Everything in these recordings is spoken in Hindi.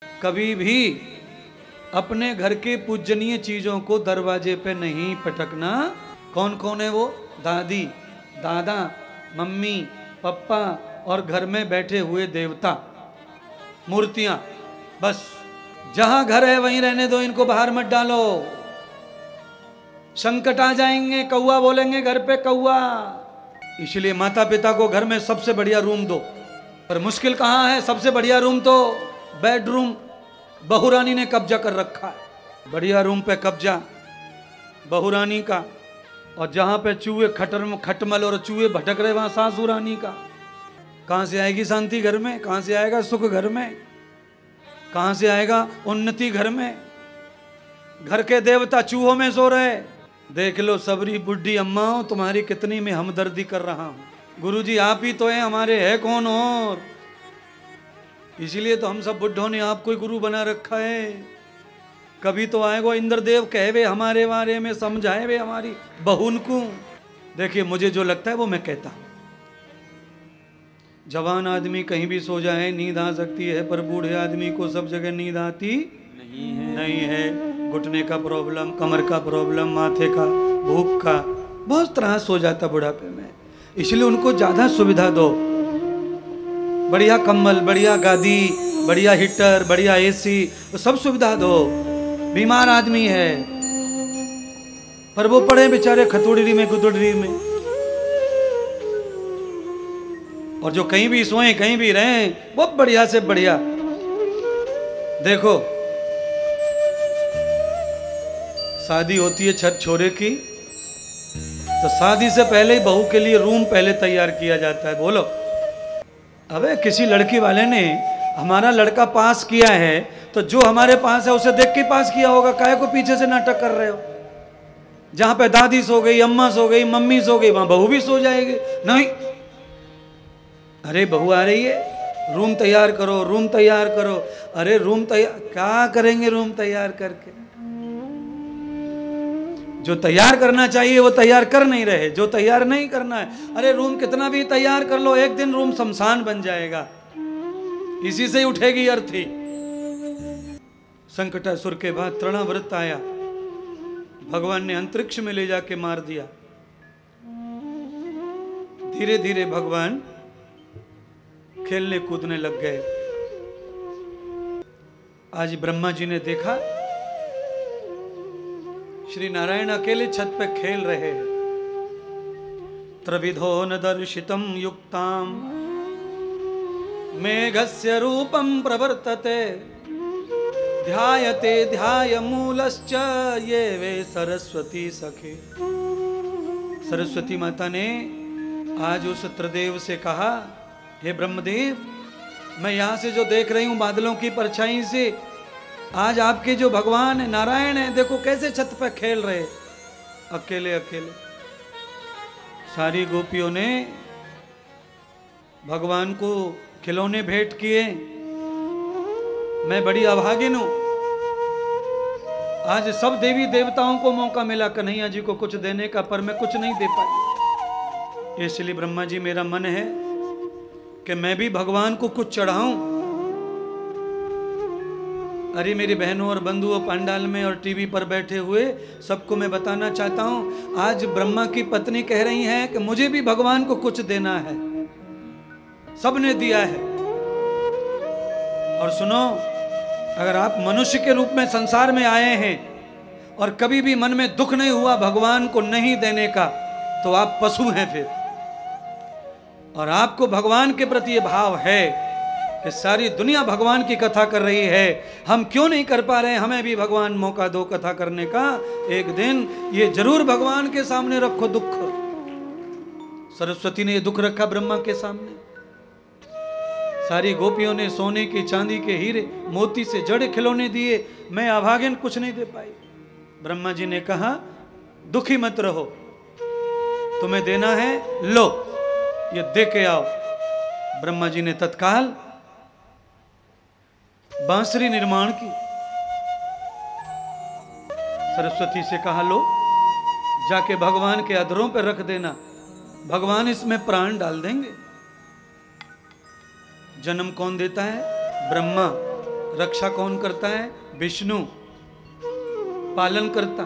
कभी भी अपने घर के पूजनीय चीजों को दरवाजे पे नहीं पटकना। कौन कौन है वो? दादी, दादा, मम्मी, पापा और घर में बैठे हुए देवता, मूर्तियां। बस जहां घर है वहीं रहने दो, इनको बाहर मत डालो। संकट आ जाएंगे, कौआ बोलेंगे घर पे कौआ। इसलिए माता पिता को घर में सबसे बढ़िया रूम दो। पर मुश्किल कहां है? सबसे बढ़िया रूम तो बेडरूम बहुरानी ने कब्जा कर रखा है। बढ़िया रूम पे कब्जा बहुरानी का, और जहां पे चूहे खटमल और चूहे भटक रहे वहां सासू रानी का। कहां से आएगी शांति घर में? कहां से आएगा सुख घर में? कहां से आएगा उन्नति घर में? घर के देवता चूहों में सो रहे। देख लो सबरी बुढ़ी अम्मा, तुम्हारी कितनी मैं हमदर्दी कर रहा हूं। गुरुजी आप ही तो हैं हमारे, है कौन और? इसीलिए तो हम सब बुढ़ों ने आपको ही गुरु बना रखा है। कभी तो आएगो इंद्रदेव कहवे हमारे बारे में, समझाए वे हमारी बहुन को। देखिए मुझे जो लगता है वो मैं कहता हूं। जवान आदमी कहीं भी सो जाए नींद आ सकती है, पर बूढ़े आदमी को सब जगह नींद आती नहीं है। घुटने का प्रॉब्लम, कमर का प्रॉब्लम, माथे का, भूख का, बहुत तरह सो जाता बुढ़ापे में। इसलिए उनको ज्यादा सुविधा दो। बढ़िया कंबल, बढ़िया गादी, बढ़िया हीटर, बढ़िया एसी, सब सुविधा दो। बीमार आदमी है पर वो पड़े बेचारे खतुड़ी में गुदुड़ी में। और जो कहीं भी सोए कहीं भी रहें, बहुत बढ़िया से बढ़िया। देखो शादी होती है छोरे की, तो शादी से पहले ही बहू के लिए रूम पहले तैयार किया जाता है। बोलो, अबे किसी लड़की वाले ने हमारा लड़का पास किया है तो जो हमारे पास है उसे देख के पास किया होगा। काहे को पीछे से नाटक कर रहे हो? जहां पे दादी सो गई, अम्मा सो गई, मम्मी सो गई, वहां बहू भी सो जाएगी। नहीं, अरे बहू आ रही है, रूम तैयार करो, रूम तैयार करो। अरे रूम तैयार क्या करेंगे? रूम तैयार करके जो तैयार करना चाहिए वो तैयार कर नहीं रहे, जो तैयार नहीं करना है। अरे रूम कितना भी तैयार कर लो, एक दिन रूम शमशान बन जाएगा। इसी से ही उठेगी अर्थी। संकटासुर के बाद तृणाव्रत आया, भगवान ने अंतरिक्ष में ले जाके मार दिया। धीरे धीरे भगवान खेलने कूदने लग गए। आज ब्रह्मा जी ने देखा श्री नारायण अकेले छत पे खेल रहे हैं। त्रिविधो न दर्शितम युक्ताम मेघस्य रूपम प्रवर्तते ध्यायते ध्यायमूलश्च ये वे सरस्वती सखे। सरस्वती माता ने आज उस त्रिदेव से कहा, हे ब्रह्मदेव, मैं यहां से जो देख रही हूं बादलों की परछाई से, आज आपके जो भगवान है नारायण है, देखो कैसे छत पर खेल रहे अकेले अकेले। सारी गोपियों ने भगवान को खिलौने भेंट किए। मैं बड़ी अभागिन हूं, आज सब देवी देवताओं को मौका मिला कन्हैया जी को कुछ देने का, पर मैं कुछ नहीं दे पाई। इसलिए ब्रह्मा जी मेरा मन है कि मैं भी भगवान को कुछ चढ़ाऊं। अरे मेरी बहनों और बंधुओं, पंडाल में और टीवी पर बैठे हुए सबको मैं बताना चाहता हूं, आज ब्रह्मा की पत्नी कह रही हैं कि मुझे भी भगवान को कुछ देना है। सबने दिया है। और सुनो, अगर आप मनुष्य के रूप में संसार में आए हैं और कभी भी मन में दुख नहीं हुआ भगवान को नहीं देने का, तो आप पशु हैं फिर। और आपको भगवान के प्रति ये भाव है कि सारी दुनिया भगवान की कथा कर रही है, हम क्यों नहीं कर पा रहे? हमें भी भगवान मौका दो कथा करने का। एक दिन ये जरूर भगवान के सामने रखो दुख। सरस्वती ने ये दुख रखा ब्रह्मा के सामने। सारी गोपियों ने सोने के, चांदी के, हीरे मोती से जड़े खिलौने दिए, मैं अभागिन कुछ नहीं दे पाई। ब्रह्मा जी ने कहा, दुखी मत रहो, तुम्हें देना है, लो ये दे के आओ। ब्रह्मा जी ने तत्काल बांसुरी निर्माण की। सरस्वती से कहा, लो जाके भगवान के अधरों पर रख देना, भगवान इसमें प्राण डाल देंगे। जन्म कौन देता है? ब्रह्मा। रक्षा कौन करता है? विष्णु। पालन करता,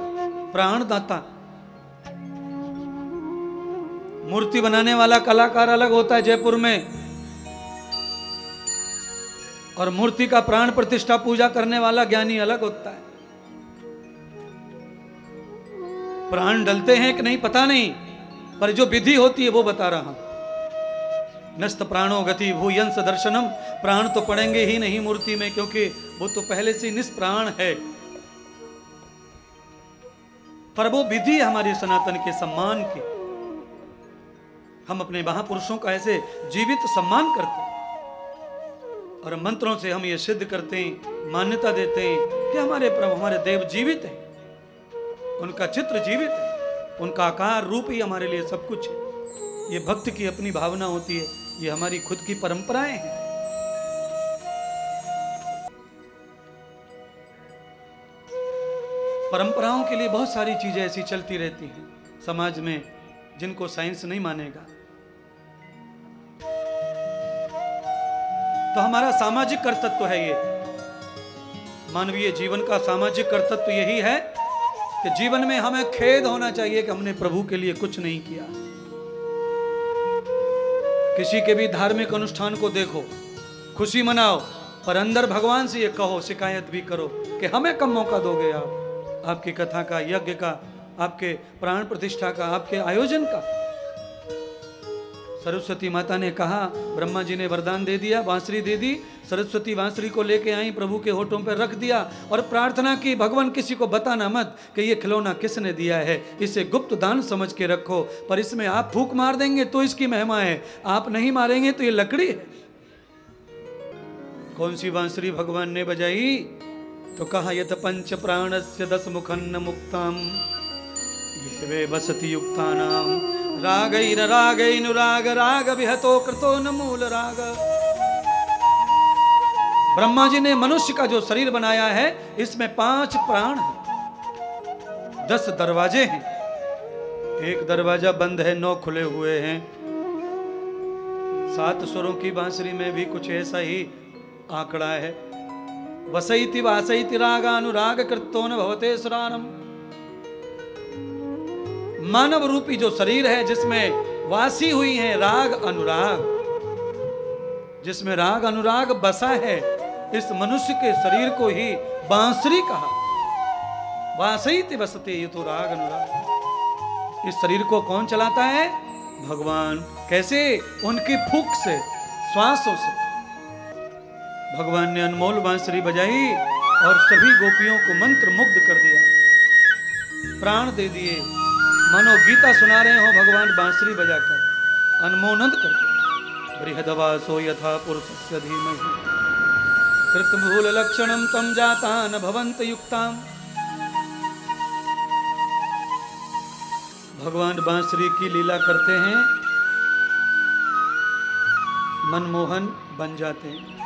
प्राण दाता। मूर्ति बनाने वाला कलाकार अलग होता है जयपुर में, और मूर्ति का प्राण प्रतिष्ठा पूजा करने वाला ज्ञानी अलग होता है। प्राण डलते हैं कि नहीं पता नहीं, पर जो विधि होती है वो बता रहा हूं। नस्त प्राणो गति भूयंस दर्शनम। प्राण तो पड़ेंगे ही नहीं मूर्ति में, क्योंकि वो तो पहले से निष्प्राण है। पर वो विधि हमारे सनातन के सम्मान की। हम अपने महापुरुषों का ऐसे जीवित सम्मान करते हैं, और मंत्रों से हम ये सिद्ध करते हैं, मान्यता देते हैं कि हमारे प्रभु, हमारे देव जीवित हैं, उनका चित्र जीवित है, उनका आकार रूप ही हमारे लिए सब कुछ है। ये भक्त की अपनी भावना होती है, ये हमारी खुद की परंपराएं हैं। परंपराओं के लिए बहुत सारी चीजें ऐसी चलती रहती हैं समाज में, जिनको साइंस नहीं मानेगा। तो हमारा सामाजिक कर्तव्य है ये, मानवीय जीवन का सामाजिक कर्तव्य यही है कि जीवन में हमें खेद होना चाहिए कि हमने प्रभु के लिए कुछ नहीं किया। किसी के भी धार्मिक अनुष्ठान को देखो, खुशी मनाओ, पर अंदर भगवान से ये कहो, शिकायत भी करो कि हमें कब मौका दोगे आप, आपकी कथा का, यज्ञ का, आपके प्राण प्रतिष्ठा का, आपके आयोजन का। सरस्वती माता ने कहा, ब्रह्मा जी ने वरदान दे दिया, बांसुरी दे दी। सरस्वती बांसुरी को लेके आई, प्रभु के होठों पर रख दिया और प्रार्थना की, भगवान किसी को बताना मत कि ये खिलौना किसने दिया है, इसे गुप्त दान समझ के रखो, पर इसमें आप फूंक मार देंगे तो इसकी महिमा है, आप नहीं मारेंगे तो ये लकड़ी है। कौन सी बांसुरी भगवान ने बजाई? तो कहा, यत पंच प्राणस्य 10 मुखन्न मुक्ताम ये वे बसति युक्तानाम रागैर रागैनुराग राग विहतो कृतो न मूल राग। ब्रह्मा जी ने मनुष्य का जो शरीर बनाया है, इसमें 5 प्राण हैं, 10 दरवाजे हैं। एक दरवाजा बंद है, 9 खुले हुए हैं। 7 स्वरों की बांसुरी में भी कुछ ऐसा ही आंकड़ा है। वसैति वासैति रागानुराग कृतो न भवते सुरानम। मानव रूपी जो शरीर है, जिसमें वासी हुई है राग अनुराग, जिसमें राग अनुराग बसा है, इस मनुष्य के शरीर को ही बांसुरी कहा। वासैति वसते ये तो राग अनुराग। इस शरीर को कौन चलाता है? भगवान। कैसे? उनकी फूंक से, श्वासों से। भगवान ने अनमोल बांसुरी बजाई और सभी गोपियों को मंत्र मुग्ध कर दिया, प्राण दे दिए, मानो गीता सुना रहे हो भगवान बांसुरी बजाकर, अनमोनंद करके। बृहदवासो यथा पुरुषस्य धीमहि कृतमूल लक्षणम तम जाता न भवंत युक्ताम। भगवान बांसुरी की लीला करते हैं, मनमोहन बन जाते हैं।